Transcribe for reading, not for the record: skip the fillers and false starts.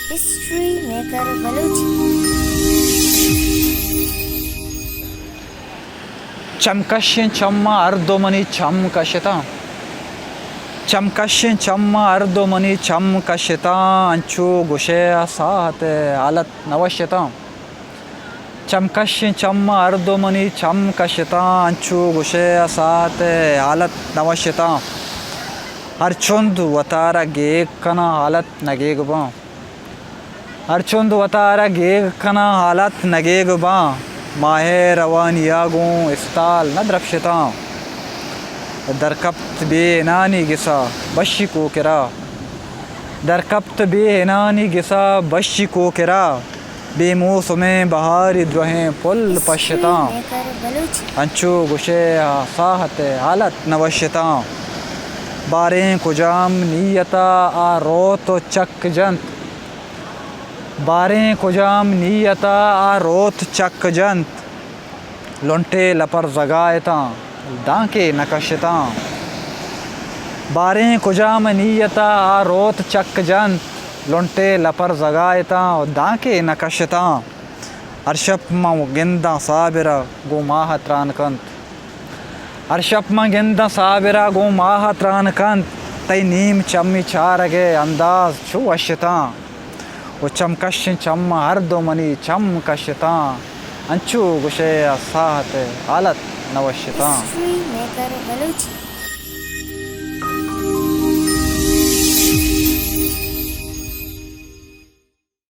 History maker Balochi. चमकश चम्मा अर्दोमनी चमकशता चमकश चम्मा अर्दोमनी चमकशता अंचू गुशे साहत आलत नवश्यता चमकश चम्मा अर्दोमनी चमकशता अंचू गुशे साहत आलत नवश्यता हरचुंद वतारा गेग कना हालत नगेगबा हरचुंद वतारा गेग कना हालत नगेगबा माहे रवान यागों इस्ताल न द्रक्षता दरकप्त बेनानी गिसा बशी को किरा दरकप्त बेनानी गिसा बशी को किरा बेमौसमें बहार द्रोहें पुल पश्यता अंचू गुशे साहत हालत नवश्यता बारें कुजाम नीयता आ रोत चक जंत बारें कुजाम नीयता आ रोत चक जंत लुंटे लपर जगायता दांके नकशता बारें कुजाम नीयता आ रोत चक जंत लुंटे लपर जगायता दांके नकशता अरशप गेंदा साबिरा गो माह त्रान कंत अरशप गेंदा साबिरा गो माह त्रान कंत तई नीम चम्मी चारगे अंदाज छू अशता वो चमकश चम्मा अर्दोमनी चमकशता अंचू गुशे साहत हालत नवश्यता। History maker Balochi.